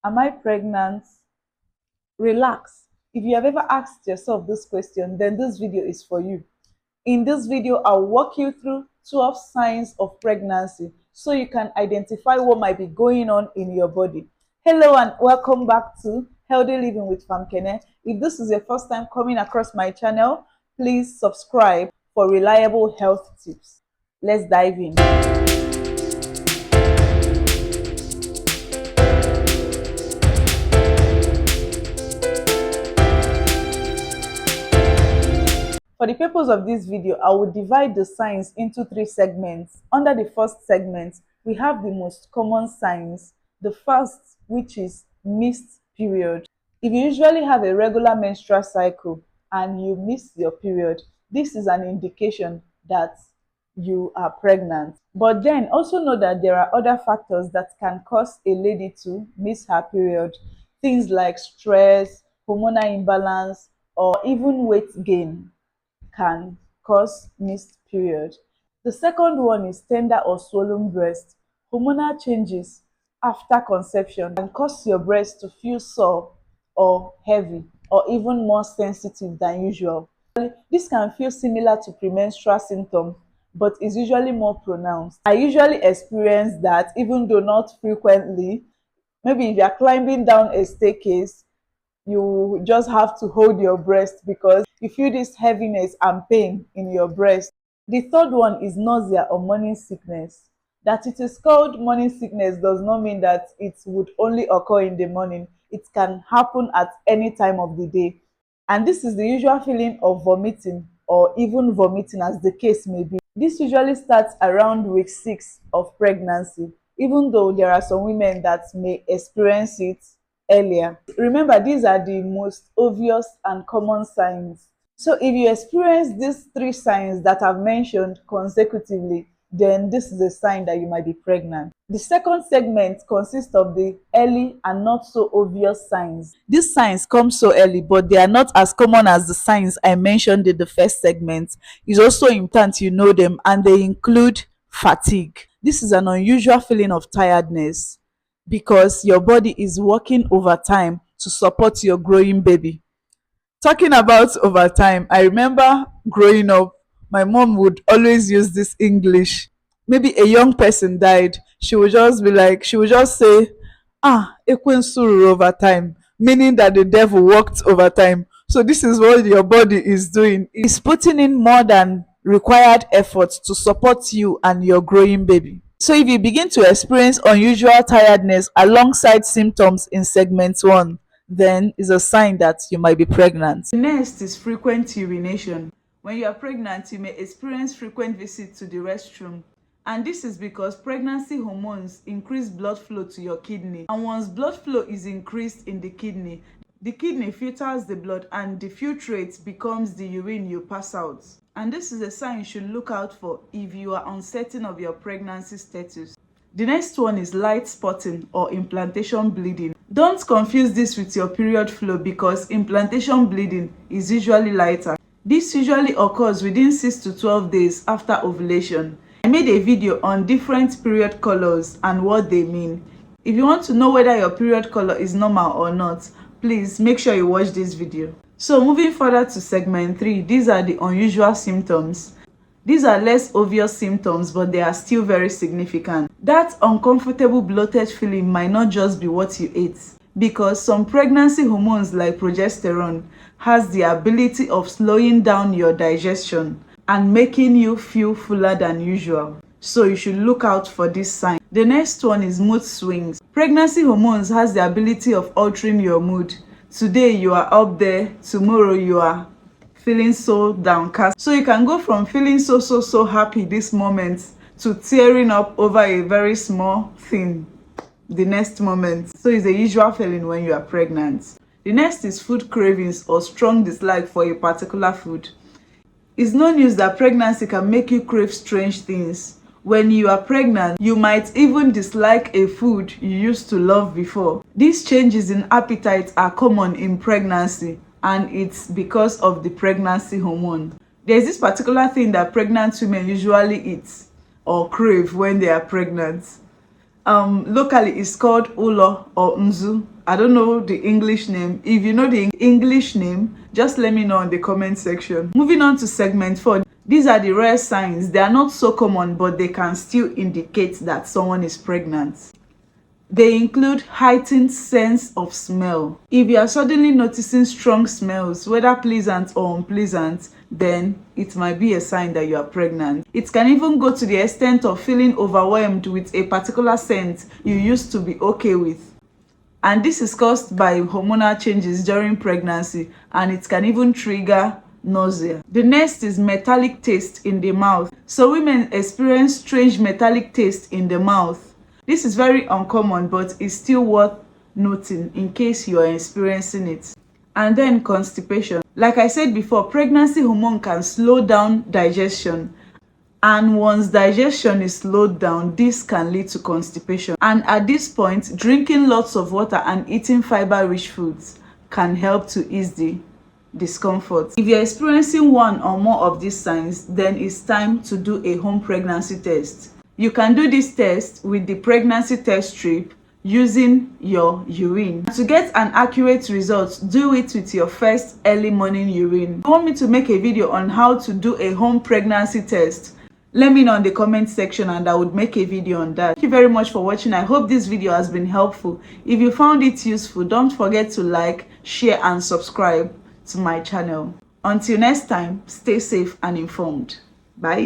Am I pregnant? Relax. If you have ever asked yourself this question, then this video is for you. In this video, I'll walk you through 12 signs of pregnancy so you can identify what might be going on in your body. Hello and welcome back to Healthy Living with Famkene. If this is your first time coming across my channel, please subscribe for reliable health tips. Let's dive in. For the purpose of this video, I will divide the signs into 3 segments. Under the first segment, we have the most common signs. The first, which is missed period. If you usually have a regular menstrual cycle and you miss your period, this is an indication that you are pregnant. But then also know that there are other factors that can cause a lady to miss her period. Things like stress, hormonal imbalance, or even weight gain can cause missed period. The second one is tender or swollen breast. Hormonal changes after conception can cause your breast to feel sore or heavy or even more sensitive than usual. This can feel similar to premenstrual symptoms, but is usually more pronounced. I usually experience that, even though not frequently. Maybe if you are climbing down a staircase, you just have to hold your breast because you feel this heaviness and pain in your breast. The third one is nausea or morning sickness. That it is called morning sickness does not mean that it would only occur in the morning. It can happen at any time of the day. And this is the usual feeling of vomiting or even vomiting, as the case may be. This usually starts around week 6 of pregnancy, even though there are some women that may experience it earlier. Remember, these are the most obvious and common signs. So if you experience these 3 signs that I've mentioned consecutively, then this is a sign that you might be pregnant. The second segment consists of the early and not so obvious signs. These signs come so early, but they are not as common as the signs I mentioned in the first segment. It's also important you know them, and they include fatigue. This is an unusual feeling of tiredness because your body is working overtime to support your growing baby. Talking about overtime, I remember growing up, my mom would always use this English. Maybe a young person died, she would just be like, she would just say, ah, Ekwensu overtime, meaning that the devil worked overtime. So this is what your body is doing. It's putting in more than required effort to support you and your growing baby. So if you begin to experience unusual tiredness alongside symptoms in segment 1, then is a sign that you might be pregnant. Next is frequent urination. When you are pregnant, you may experience frequent visits to the restroom. And this is because pregnancy hormones increase blood flow to your kidney. And once blood flow is increased in the kidney filters the blood and the filtrate becomes the urine you pass out. And this is a sign you should look out for if you are uncertain of your pregnancy status. The next one is light spotting or implantation bleeding. Don't confuse this with your period flow because implantation bleeding is usually lighter. This usually occurs within 6 to 12 days after ovulation. I made a video on different period colors and what they mean. If you want to know whether your period color is normal or not, please make sure you watch this video. So moving further to segment 3, these are the unusual symptoms. These are less obvious symptoms, but they are still very significant. That uncomfortable bloated feeling might not just be what you ate, because some pregnancy hormones like progesterone has the ability of slowing down your digestion and making you feel fuller than usual. So you should look out for this sign. The next one is mood swings. Pregnancy hormones has the ability of altering your mood. Today you are up there, tomorrow you are feeling so downcast. So you can go from feeling so happy this moment to tearing up over a very small thing the next moment. So it's a usual feeling when you are pregnant. The next is food cravings or strong dislike for a particular food. It's no news that pregnancy can make you crave strange things. When you are pregnant, you might even dislike a food you used to love before. These changes in appetite are common in pregnancy, and it's because of the pregnancy hormone. There's this particular thing that pregnant women usually eat or crave when they are pregnant. Locally it's called ulo or nzu. I don't know the English name. If you know the English name, just let me know in the comment section. Moving on to segment 4. These are the rare signs. They are not so common, but they can still indicate that someone is pregnant. They include heightened sense of smell. If you are suddenly noticing strong smells, whether pleasant or unpleasant, then it might be a sign that you are pregnant. It can even go to the extent of feeling overwhelmed with a particular scent you used to be okay with. And this is caused by hormonal changes during pregnancy, and it can even trigger nausea. The next is metallic taste in the mouth. So women experience strange metallic taste in the mouth. This is very uncommon, but it's still worth noting in case you are experiencing it. And then constipation. Like I said before, pregnancy hormone can slow down digestion. And once digestion is slowed down, this can lead to constipation. And at this point, drinking lots of water and eating fiber-rich foods can help to ease the discomfort. If you're experiencing one or more of these signs, then it's time to do a home pregnancy test. You can do this test with the pregnancy test strip using your urine. To get an accurate result, do it with your first early morning urine. If you want me to make a video on how to do a home pregnancy test, let me know in the comment section and I would make a video on that. Thank you very much for watching. I hope this video has been helpful. If you found it useful, don't forget to like, share and subscribe to my channel. Until next time, stay safe and informed. Bye.